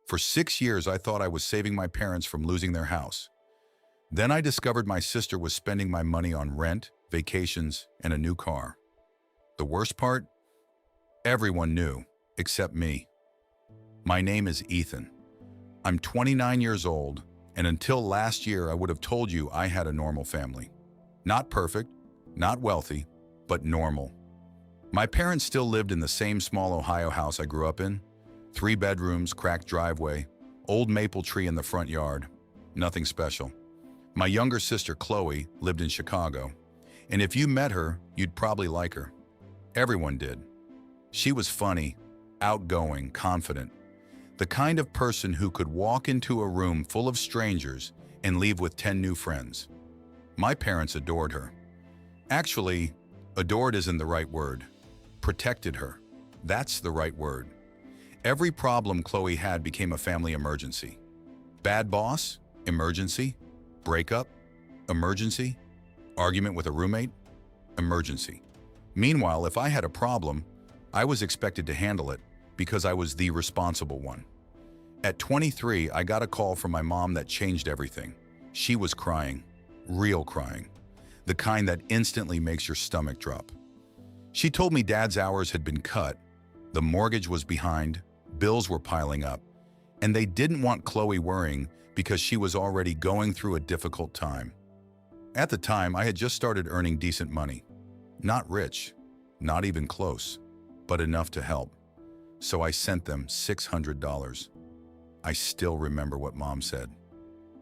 For 6 years, I thought I was saving my parents from losing their house. Then I discovered my sister was spending my money on rent, vacations, and a new car. The worst part? Everyone knew, except me. My name is Ethan. I'm 29 years old, and until last year I would have told you I had a normal family. Not perfect, not wealthy, but normal. My parents still lived in the same small Ohio house I grew up in. 3 bedrooms, cracked driveway, old maple tree in the front yard. Nothing special. My younger sister, Chloe, lived in Chicago, and if you met her, you'd probably like her. Everyone did. She was funny, outgoing, confident, the kind of person who could walk into a room full of strangers and leave with 10 new friends. My parents adored her. Actually, adored isn't the right word. Protected her. That's the right word. Every problem Chloe had became a family emergency. Bad boss? Emergency. Breakup? Emergency. Argument with a roommate? Emergency. Meanwhile, if I had a problem, I was expected to handle it because I was the responsible one. At 23, I got a call from my mom that changed everything. She was crying. Real crying. The kind that instantly makes your stomach drop. She told me Dad's hours had been cut, the mortgage was behind, bills were piling up, and they didn't want Chloe worrying because she was already going through a difficult time. At the time, I had just started earning decent money. Not rich, not even close, but enough to help. So I sent them $600. I still remember what Mom said.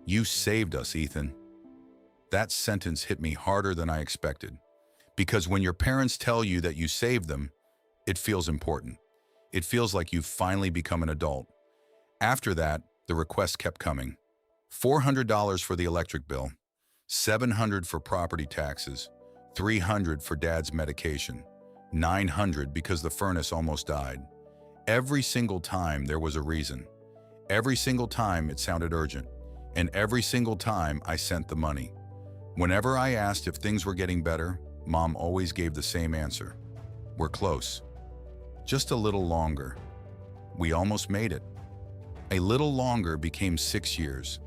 "You saved us, Ethan." That sentence hit me harder than I expected. Because when your parents tell you that you saved them, it feels important. It feels like you've finally become an adult. After that, the requests kept coming. $400 for the electric bill, $700 for property taxes, $300 for Dad's medication, $900 because the furnace almost died. Every single time there was a reason. Every single time it sounded urgent. And every single time I sent the money. Whenever I asked if things were getting better, Mom always gave the same answer. "We're close. Just a little longer. We almost made it." A little longer became 6 years.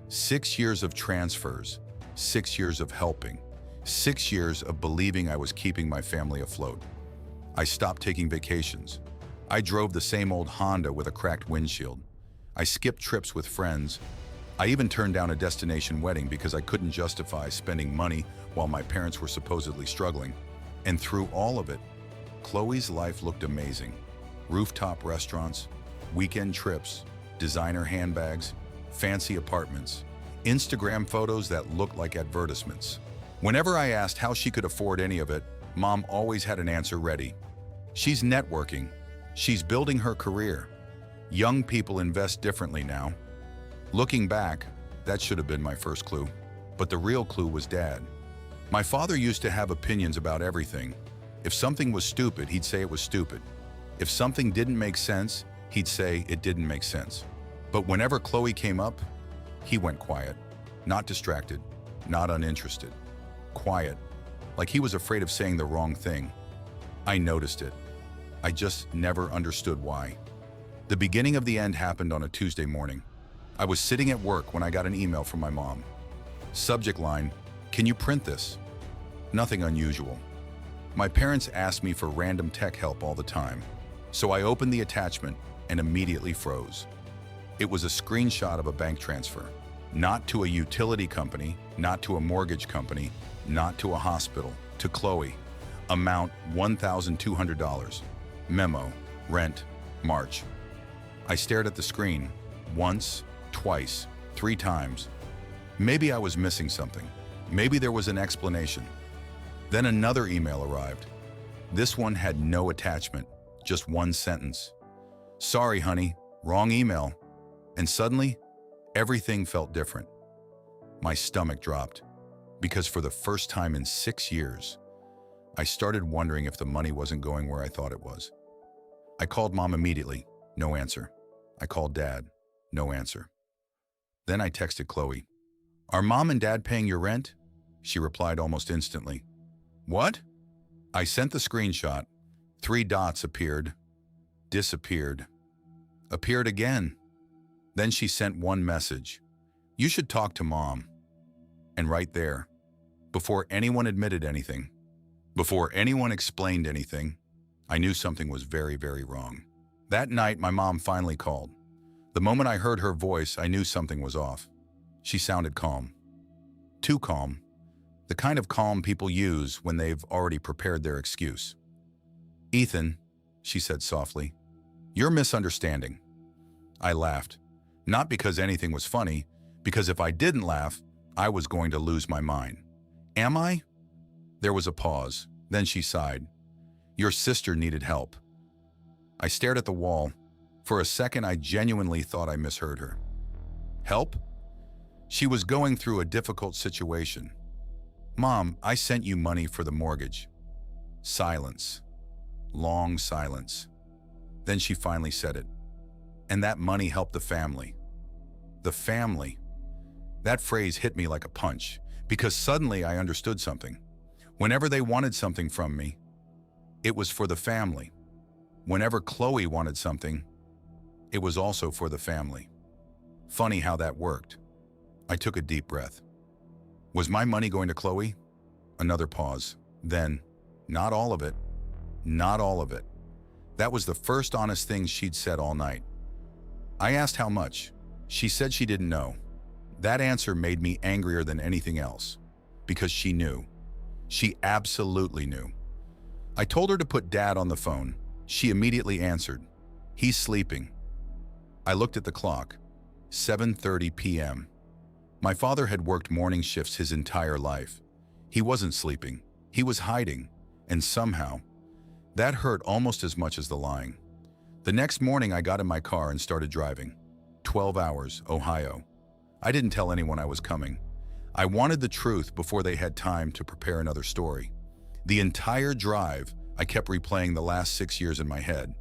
6 years of transfers. 6 years of helping. 6 years of believing I was keeping my family afloat. I stopped taking vacations. I drove the same old Honda with a cracked windshield. I skipped trips with friends. I even turned down a destination wedding because I couldn't justify spending money while my parents were supposedly struggling. And through all of it, Chloe's life looked amazing. Rooftop restaurants, weekend trips, designer handbags, fancy apartments, Instagram photos that looked like advertisements. Whenever I asked how she could afford any of it, Mom always had an answer ready. "She's networking. She's building her career. Young people invest differently now." Looking back, that should have been my first clue. But the real clue was Dad. My father used to have opinions about everything. If something was stupid, he'd say it was stupid. If something didn't make sense, he'd say it didn't make sense. But whenever Chloe came up, he went quiet. Not distracted, not uninterested. Quiet, like he was afraid of saying the wrong thing. I noticed it. I just never understood why. The beginning of the end happened on a Tuesday morning. I was sitting at work when I got an email from my mom. Subject line, "Can you print this?" Nothing unusual. My parents asked me for random tech help all the time, so I opened the attachment and immediately froze. It was a screenshot of a bank transfer. Not to a utility company, not to a mortgage company, not to a hospital, to Chloe. Amount $1,200. Memo, rent, March. I stared at the screen, once, twice, 3 times. Maybe I was missing something. Maybe there was an explanation. Then another email arrived. This one had no attachment, just one sentence. "Sorry, honey, wrong email." And suddenly, everything felt different. My stomach dropped, because for the first time in 6 years, I started wondering if the money wasn't going where I thought it was. I called Mom immediately, no answer. I called Dad, no answer. Then I texted Chloe. "Are Mom and Dad paying your rent?" She replied almost instantly. "What?" I sent the screenshot. 3 dots appeared, disappeared, appeared again. Then she sent one message. You should talk to Mom. And right there, before anyone admitted anything, before anyone explained anything, I knew something was very, very wrong. That night, my mom finally called. The moment I heard her voice, I knew something was off. She sounded calm. Too calm. The kind of calm people use when they've already prepared their excuse. Ethan, she said softly, you're misunderstanding. I laughed. Not because anything was funny, because if I didn't laugh, I was going to lose my mind. Am I? There was a pause. Then she sighed. Your sister needed help. I stared at the wall. For a second, I genuinely thought I misheard her. Help? She was going through a difficult situation. Mom, I sent you money for the mortgage. Silence. Long silence. Then she finally said it. And that money helped the family. The family. That phrase hit me like a punch, because suddenly I understood something. Whenever they wanted something from me, it was for the family. Whenever Chloe wanted something, it was also for the family. Funny how that worked. I took a deep breath. Was my money going to Chloe? Another pause. Then, not all of it. Not all of it. That was the first honest thing she'd said all night. I asked how much. She said she didn't know. That answer made me angrier than anything else, because she knew. She absolutely knew. I told her to put Dad on the phone. She immediately answered. He's sleeping. I looked at the clock. 7:30 p.m. My father had worked morning shifts his entire life. He wasn't sleeping. He was hiding. And somehow, that hurt almost as much as the lying. The next morning, I got in my car and started driving. 12 hours, Ohio. I didn't tell anyone I was coming. I wanted the truth before they had time to prepare another story. The entire drive, I kept replaying the last 6 years in my head.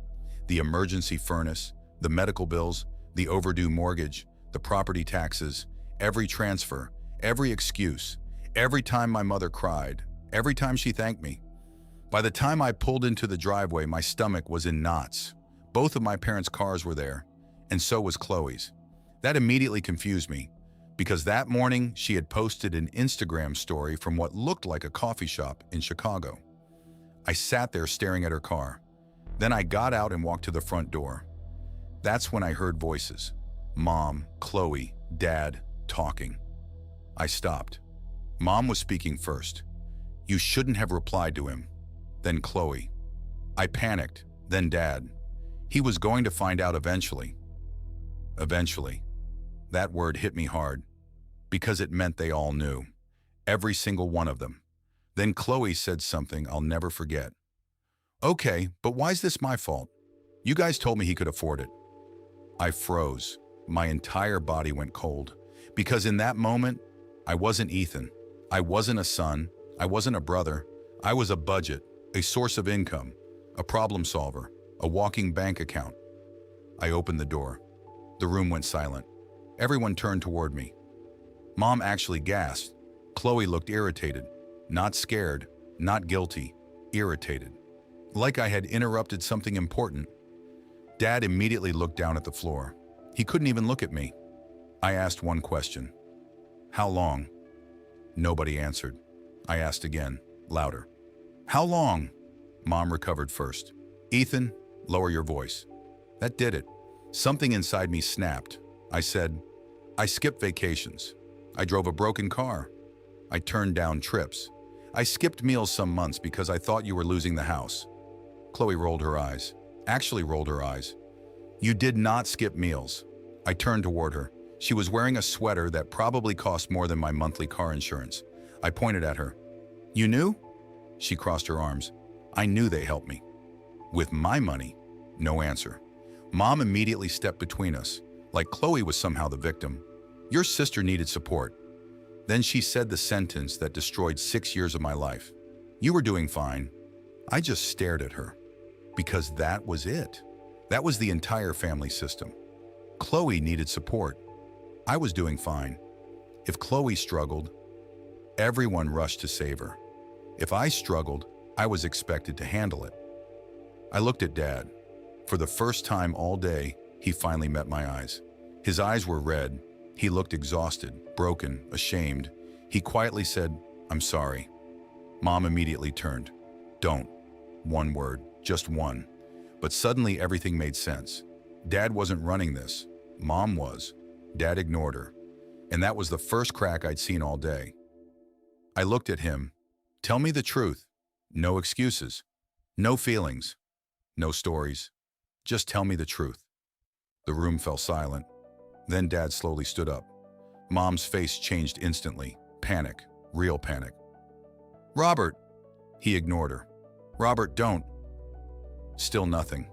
The emergency furnace, the medical bills, the overdue mortgage, the property taxes, every transfer, every excuse, every time my mother cried, every time she thanked me. By the time I pulled into the driveway, my stomach was in knots. Both of my parents' cars were there, and so was Chloe's. That immediately confused me, because that morning she had posted an Instagram story from what looked like a coffee shop in Chicago. I sat there staring at her car. Then I got out and walked to the front door. That's when I heard voices. Mom, Chloe, Dad, talking. I stopped. Mom was speaking first. You shouldn't have replied to him. Then Chloe. I panicked, then Dad. He was going to find out eventually. Eventually. That word hit me hard, because it meant they all knew. Every single one of them. Then Chloe said something I'll never forget. Okay, but why's this my fault? You guys told me he could afford it. I froze. My entire body went cold. Because in that moment, I wasn't Ethan. I wasn't a son. I wasn't a brother. I was a budget, a source of income, a problem solver, a walking bank account. I opened the door. The room went silent. Everyone turned toward me. Mom actually gasped. Chloe looked irritated. Not scared, not guilty, irritated. Like I had interrupted something important. Dad immediately looked down at the floor. He couldn't even look at me. I asked one question. How long? Nobody answered. I asked again, louder. How long? Mom recovered first. Ethan, lower your voice. That did it. Something inside me snapped. I said, I skipped vacations. I drove a broken car. I turned down trips. I skipped meals some months because I thought you were losing the house. Chloe rolled her eyes. Actually rolled her eyes. You did not skip meals. I turned toward her. She was wearing a sweater that probably cost more than my monthly car insurance. I pointed at her. You knew? She crossed her arms. I knew they helped me. With my money? No answer. Mom immediately stepped between us, like Chloe was somehow the victim. Your sister needed support. Then she said the sentence that destroyed 6 years of my life. You were doing fine. I just stared at her. Because that was it. That was the entire family system. Chloe needed support. I was doing fine. If Chloe struggled, everyone rushed to save her. If I struggled, I was expected to handle it. I looked at Dad. For the first time all day, he finally met my eyes. His eyes were red. He looked exhausted, broken, ashamed. He quietly said, "I'm sorry." Mom immediately turned. "Don't." One word, just one. But suddenly everything made sense. Dad wasn't running this. Mom was. Dad ignored her. And that was the first crack I'd seen all day. I looked at him. "Tell me the truth. No excuses. No feelings. No stories. Just tell me the truth." The room fell silent. Then Dad slowly stood up. Mom's face changed instantly. Panic. Real panic. "Robert!" He ignored her. "Robert, don't." Still nothing.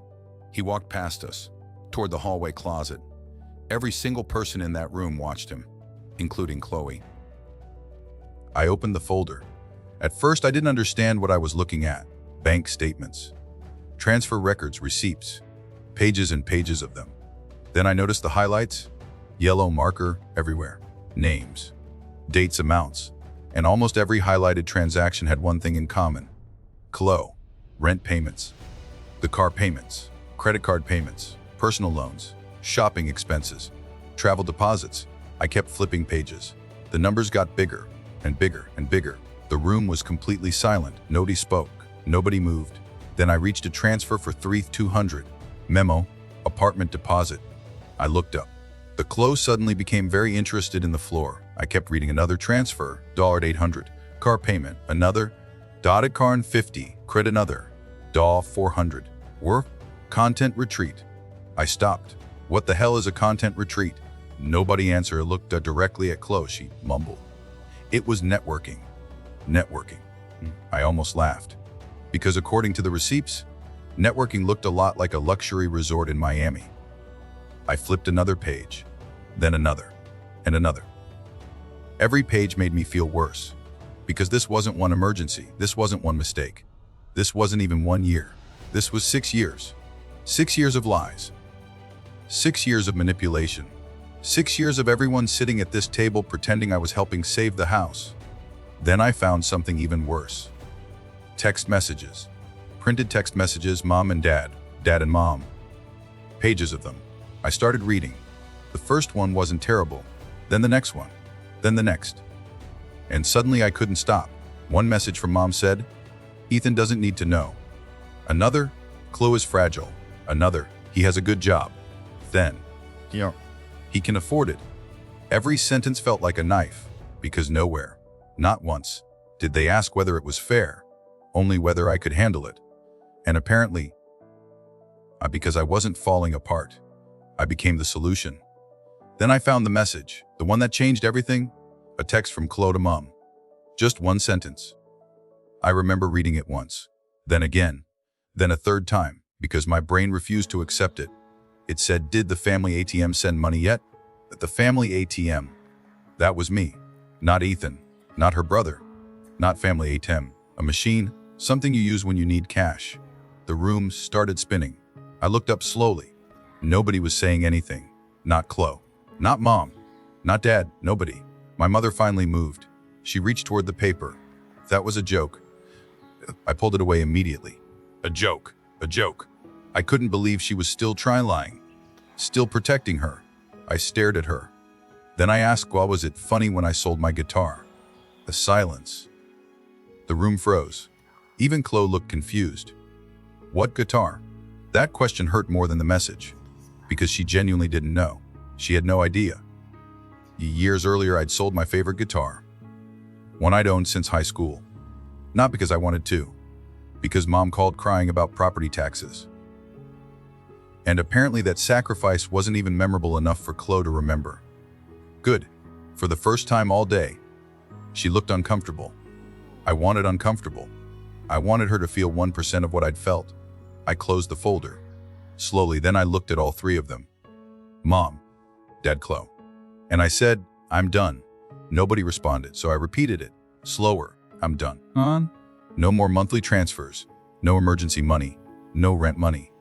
He walked past us, toward the hallway closet. Every single person in that room watched him, including Chloe. I opened the folder. At first, I didn't understand what I was looking at. Bank statements, transfer records, receipts, pages and pages of them. Then I noticed the highlights, yellow marker everywhere, names, dates, amounts, and almost every highlighted transaction had one thing in common. Chloe, rent payments, the car payments, credit card payments, personal loans, shopping expenses, travel deposits. I kept flipping pages. The numbers got bigger and bigger and bigger. The room was completely silent. Nobody spoke. Nobody moved. Then I reached a transfer for $3,200. Memo, apartment deposit. I looked up. The close suddenly became very interested in the floor. I kept reading. Another transfer, $800. Car payment, another, dotted car 50, credit another, $400. Work, content retreat. I stopped. What the hell is a content retreat? Nobody answered. I looked directly at Chloe. She mumbled. It was networking. Networking. I almost laughed. Because according to the receipts, networking looked a lot like a luxury resort in Miami. I flipped another page, then another, and another. Every page made me feel worse, because this wasn't one emergency, this wasn't one mistake. This wasn't even 1 year. This was 6 years. 6 years of lies. 6 years of manipulation. 6 years of everyone sitting at this table pretending I was helping save the house. Then I found something even worse. Text messages. Printed text messages, mom and dad, dad and mom. Pages of them. I started reading. The first one wasn't terrible. Then the next one. Then the next. And suddenly I couldn't stop. One message from mom said, "Ethan doesn't need to know." Another, "Chloe is fragile." Another, "He has a good job." Then, "He can afford it." Every sentence felt like a knife, because nowhere, not once, did they ask whether it was fair, only whether I could handle it. And apparently, because I wasn't falling apart, I became the solution. Then I found the message, the one that changed everything, a text from Chloe to mom. Just one sentence. I remember reading it once, then again, then a third time, because my brain refused to accept it. It said, "Did the family ATM send money yet?" The family ATM. That was me, not Ethan, not her brother, not family ATM, a machine, something you use when you need cash. The room started spinning. I looked up slowly. Nobody was saying anything. Not Chloe, not mom, not dad, nobody. My mother finally moved. She reached toward the paper. That was a joke. I pulled it away immediately. A joke, a joke. I couldn't believe she was still lying, still protecting her. I stared at her. Then I asked, "Why was it funny when I sold my guitar?" A silence. The room froze. Even Chloe looked confused. What guitar? That question hurt more than the message, because she genuinely didn't know. She had no idea. Years earlier, I'd sold my favorite guitar, one I'd owned since high school. Not because I wanted to, because mom called crying about property taxes. And apparently that sacrifice wasn't even memorable enough for Chloe to remember. Good. For the first time all day, she looked uncomfortable. I wanted uncomfortable. I wanted her to feel 1% of what I'd felt. I closed the folder. Slowly, then I looked at all three of them. Mom, Dad, Chloe. And I said, "I'm done." Nobody responded, so I repeated it. Slower. "I'm done." No more monthly transfers. No emergency money. No rent money.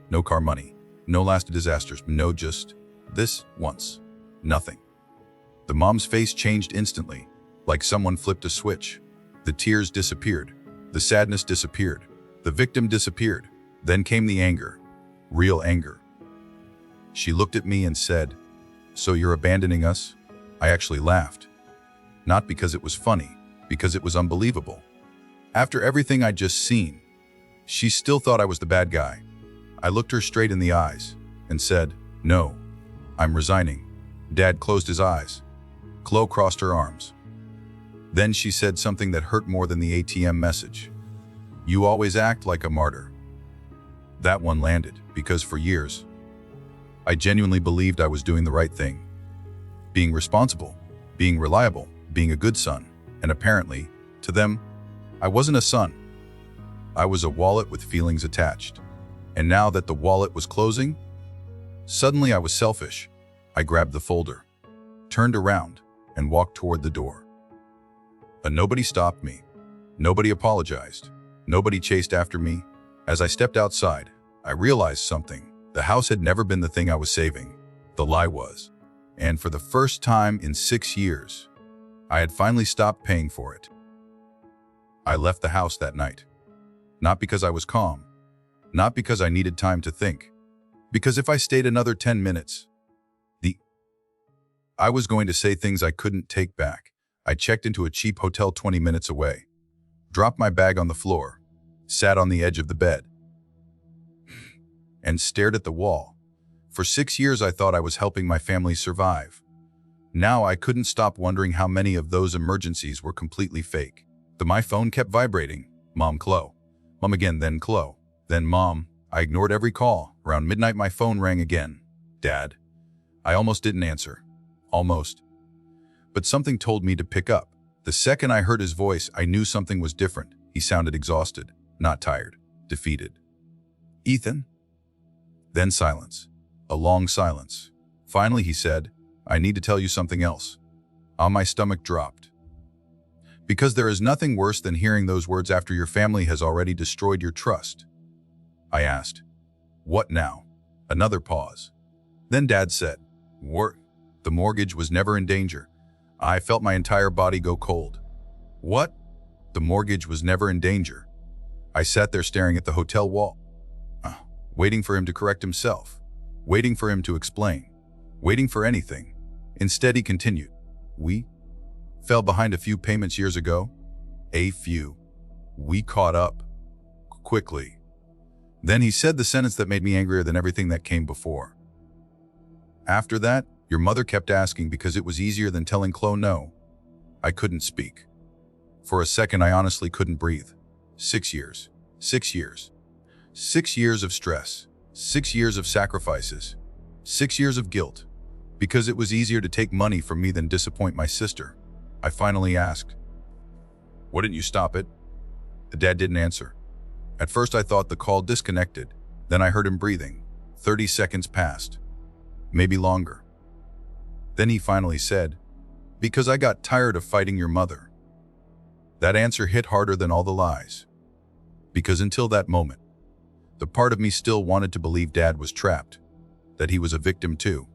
No car money. No last disasters. No, just this once. Nothing. The mom's face changed instantly, like someone flipped a switch. The tears disappeared. The sadness disappeared. The victim disappeared. Then came the anger. Real anger. She looked at me and said, "So you're abandoning us?" I actually laughed. Not because it was funny, because it was unbelievable. After everything I'd just seen, she still thought I was the bad guy. I looked her straight in the eyes and said, "No, I'm resigning." Dad closed his eyes. Chloe crossed her arms. Then she said something that hurt more than the ATM message. "You always act like a martyr." That one landed because for years, I genuinely believed I was doing the right thing. Being responsible, being reliable, being a good son. And apparently, to them, I wasn't a son. I was a wallet with feelings attached. And now that the wallet was closing, suddenly I was selfish. I grabbed the folder, turned around, and walked toward the door. But nobody stopped me. Nobody apologized. Nobody chased after me. As I stepped outside, I realized something. The house had never been the thing I was saving. The lie was. And for the first time in 6 years, I had finally stopped paying for it. I left the house that night. Not because I was calm. Not because I needed time to think. Because if I stayed another 10 minutes, I was going to say things I couldn't take back. I checked into a cheap hotel 20 minutes away, dropped my bag on the floor, sat on the edge of the bed, and stared at the wall. For 6 years, I thought I was helping my family survive. Now I couldn't stop wondering how many of those emergencies were completely fake. My phone kept vibrating. Mom, Chloe. Mom again, then Chloe. Then Mom. I ignored every call. Around midnight, my phone rang again. Dad. I almost didn't answer. Almost. But something told me to pick up. The second I heard his voice, I knew something was different. He sounded exhausted, not tired, defeated. "Ethan?" Then silence. A long silence. Finally, he said, "I need to tell you something else." My stomach dropped. Because there is nothing worse than hearing those words after your family has already destroyed your trust. I asked, "What now?" Another pause. Then Dad said, "The mortgage was never in danger." I felt my entire body go cold. What? The mortgage was never in danger. I sat there staring at the hotel wall, waiting for him to correct himself, waiting for him to explain, waiting for anything. Instead, he continued, "We fell behind a few payments years ago. A few. We caught up. Quickly." Then he said the sentence that made me angrier than everything that came before. "After that, your mother kept asking because it was easier than telling Chloe no." I couldn't speak. For a second, I honestly couldn't breathe. 6 years. 6 years. 6 years of stress. 6 years of sacrifices. 6 years of guilt. Because it was easier to take money from me than disappoint my sister. I finally asked, "Wouldn't you stop it?" The Dad didn't answer. At first I thought the call disconnected. Then I heard him breathing. 30 seconds passed. Maybe longer. Then he finally said, "Because I got tired of fighting your mother." That answer hit harder than all the lies. Because until that moment, the part of me still wanted to believe Dad was trapped, that he was a victim too.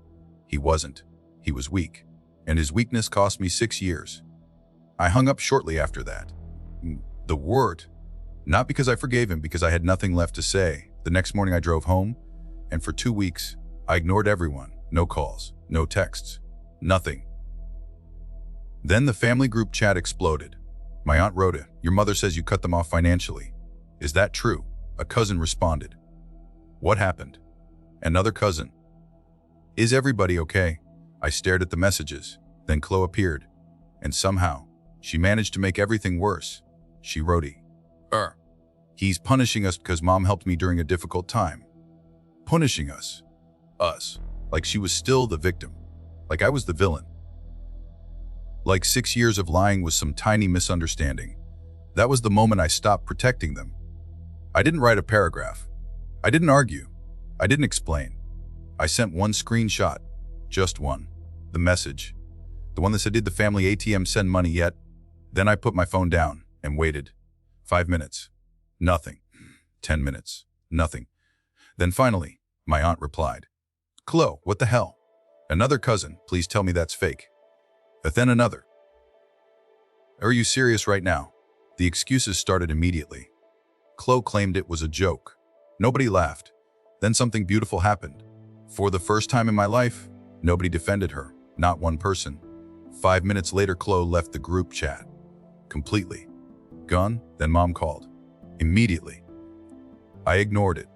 He wasn't. He was weak, and his weakness cost me 6 years. I hung up shortly after that. The word. Not because I forgave him, because I had nothing left to say. The next morning I drove home, and for 2 weeks, I ignored everyone. No calls, no texts. Nothing. Then the family group chat exploded. My aunt wrote it. "Your mother says you cut them off financially. Is that true?" A cousin responded. "What happened?" Another cousin. "Is everybody okay?" I stared at the messages. Then Chloe appeared. And somehow, she managed to make everything worse. She wrote, "He's punishing us because Mom helped me during a difficult time." Punishing us. Us. Like she was still the victim. Like I was the villain. Like 6 years of lying was some tiny misunderstanding. That was the moment I stopped protecting them. I didn't write a paragraph. I didn't argue. I didn't explain. I sent one screenshot. Just one. The message. The one that said, "Did the family ATM send money yet?" Then I put my phone down and waited. 5 minutes. Nothing. 10 minutes. Nothing. Then finally, my aunt replied, "Chloe, what the hell?" Another cousin, "Please tell me that's fake." But then another. "Are you serious right now?" The excuses started immediately. Chloe claimed it was a joke. Nobody laughed. Then something beautiful happened. For the first time in my life, Nobody defended her, not one person. 5 minutes later, Chloe left the group chat. Completely. Gone, then Mom called. Immediately. I ignored it.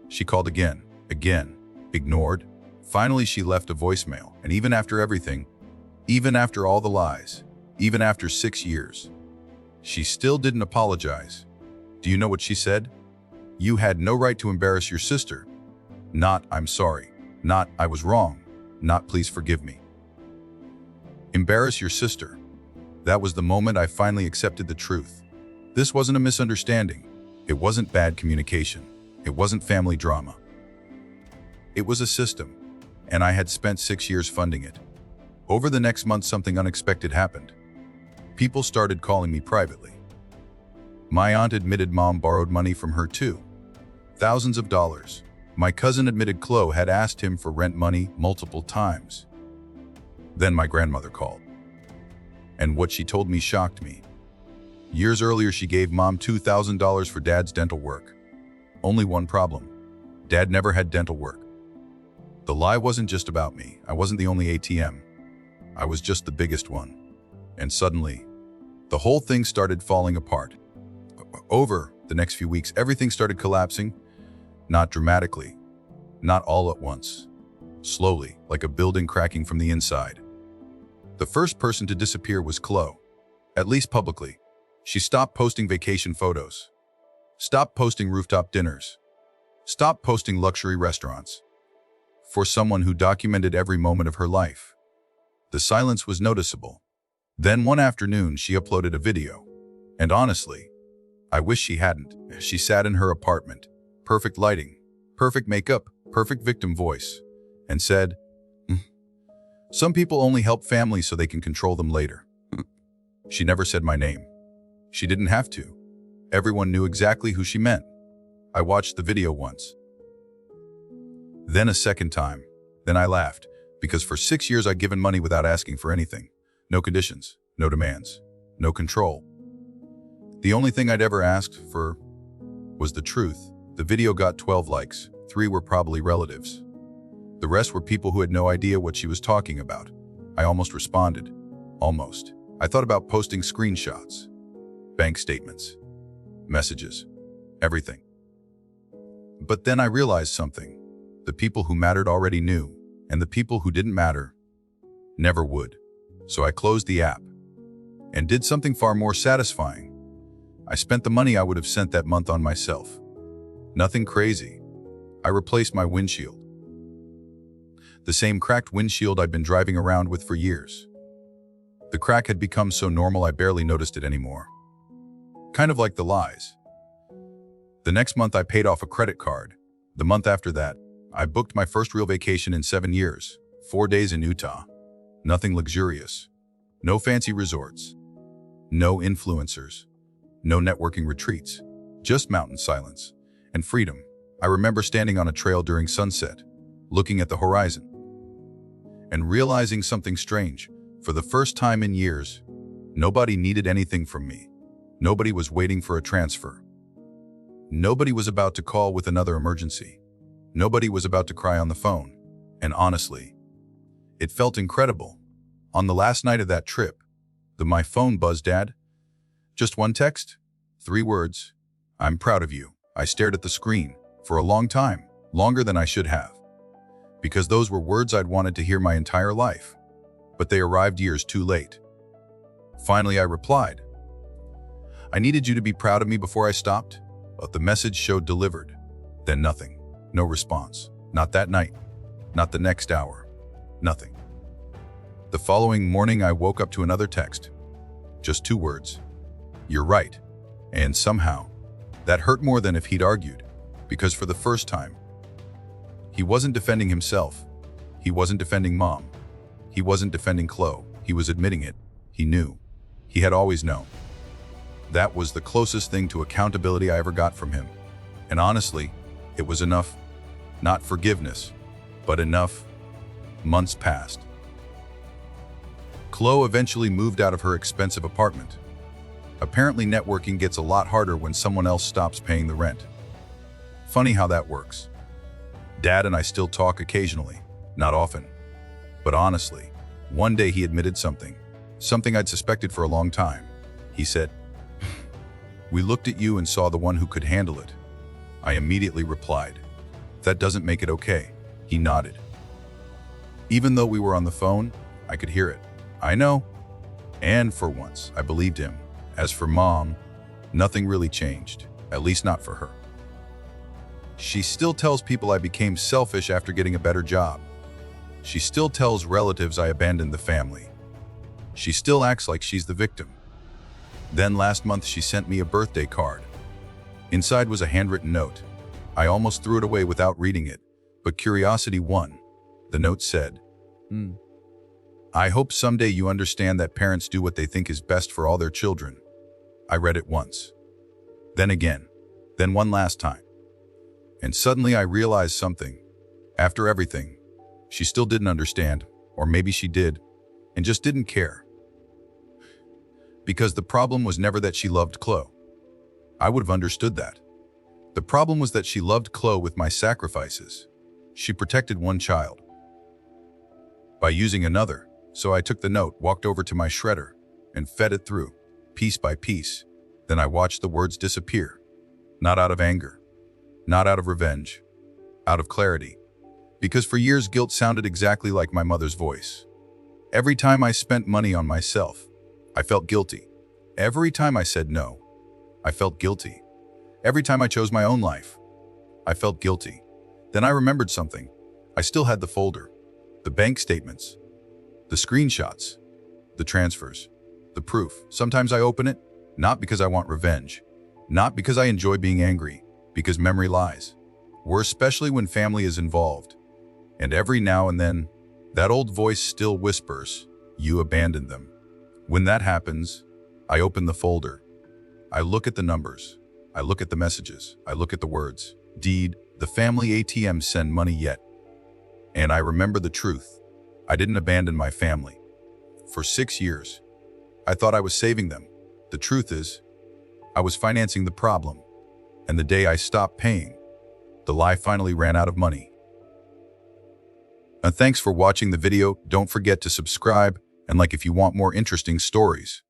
She called again, ignored. Finally, she left a voicemail, and even after everything, even after all the lies, even after 6 years, she still didn't apologize. Do you know what she said? You had no right to embarrass your sister. Not, I'm sorry. Not, I was wrong. Not, please forgive me. Embarrass your sister. That was the moment I finally accepted the truth. This wasn't a misunderstanding. It wasn't bad communication. It wasn't family drama. It was a system, and I had spent 6 years funding it. Over the next month, something unexpected happened. People started calling me privately. My aunt admitted Mom borrowed money from her too. Thousands of dollars. My cousin admitted Chloe had asked him for rent money multiple times. Then my grandmother called. And what she told me shocked me. Years earlier, she gave Mom $2,000 for Dad's dental work. Only one problem. Dad never had dental work. The lie wasn't just about me. I wasn't the only ATM. I was just the biggest one. And suddenly, the whole thing started falling apart. Over the next few weeks, everything started collapsing. Not dramatically, not all at once. Slowly, like a building cracking from the inside. The first person to disappear was Chloe, at least publicly. She stopped posting vacation photos, stopped posting rooftop dinners, stopped posting luxury restaurants. For someone who documented every moment of her life, the silence was noticeable. Then one afternoon, she uploaded a video. And honestly, I wish she hadn't. She sat in her apartment, perfect lighting, perfect makeup, perfect victim voice, and said, "Some people only help families so they can control them later." She never said my name. She didn't have to. Everyone knew exactly who she meant. I watched the video once. Then a second time. Then I laughed, because for 6 years I'd given money without asking for anything. No conditions, no demands, no control. The only thing I'd ever asked for was the truth. The video got 12 likes. 3 were probably relatives. The rest were people who had no idea what she was talking about. I almost responded. Almost. I thought about posting screenshots, bank statements, messages, everything. But then I realized something. The people who mattered already knew, and the people who didn't matter never would. So I closed the app and did something far more satisfying. I spent the money I would have sent that month on myself. Nothing crazy. I replaced my windshield. The same cracked windshield I'd been driving around with for years. The crack had become so normal I barely noticed it anymore. Kind of like the lies. The next month I paid off a credit card. The month after that, I booked my first real vacation in 7 years, 4 days in Utah. Nothing luxurious. No fancy resorts. No influencers. No networking retreats. Just mountain silence and freedom. I remember standing on a trail during sunset, looking at the horizon, and realizing something strange. For the first time in years, nobody needed anything from me. Nobody was waiting for a transfer. Nobody was about to call with another emergency. Nobody was about to cry on the phone. And honestly, it felt incredible. On the last night of that trip, my phone buzzed, "Dad." Just one text, 3 words, "I'm proud of you." I stared at the screen for a long time, longer than I should have, because those were words I'd wanted to hear my entire life. But they arrived years too late. Finally, I replied, "I needed you to be proud of me before I stopped." But the message showed delivered. Then nothing. No response. Not that night. Not the next hour. Nothing. The following morning, I woke up to another text. Just 2 words. "You're right." And somehow, that hurt more than if he'd argued, because for the first time, he wasn't defending himself. He wasn't defending Mom. He wasn't defending Chloe. He was admitting it. He knew. He had always known. That was the closest thing to accountability I ever got from him. And honestly, it was enough. Not forgiveness, but enough. Months passed. Chloe eventually moved out of her expensive apartment. Apparently, networking gets a lot harder when someone else stops paying the rent. Funny how that works. Dad and I still talk occasionally, not often. But honestly, one day he admitted something I'd suspected for a long time. He said, "We looked at you and saw the one who could handle it." I immediately replied, "That doesn't make it okay." He nodded. Even though we were on the phone, I could hear it. "I know." And for once, I believed him. As for Mom, nothing really changed, at least not for her. She still tells people I became selfish after getting a better job. She still tells relatives I abandoned the family. She still acts like she's the victim. Then last month she sent me a birthday card. Inside was a handwritten note. I almost threw it away without reading it, but curiosity won. The note said, "I hope someday you understand that parents do what they think is best for all their children." I read it once, then again, then one last time. And suddenly I realized something. After everything, she still didn't understand, or maybe she did, and just didn't care. Because the problem was never that she loved Chloe. I would have understood that. The problem was that she loved Chloe with my sacrifices. She protected one child by using another. So I took the note, walked over to my shredder, and fed it through, piece by piece. Then I watched the words disappear. Not out of anger, not out of revenge, out of clarity. Because for years guilt sounded exactly like my mother's voice. Every time I spent money on myself, I felt guilty. Every time I said no, I felt guilty. Every time I chose my own life, I felt guilty. Then I remembered something. I still had the folder, the bank statements, the screenshots, the transfers, the proof. Sometimes I open it, not because I want revenge, not because I enjoy being angry, because memory lies. Worse, especially when family is involved. And every now and then, that old voice still whispers, "You abandoned them." When that happens, I open the folder. I look at the numbers. I look at the messages. I look at the words. Deed, the family ATM send money yet. And I remember the truth. I didn't abandon my family. For 6 years, I thought I was saving them. The truth is, I was financing the problem. And the day I stopped paying, the lie finally ran out of money. Thanks for watching the video. Don't forget to subscribe and like if you want more interesting stories.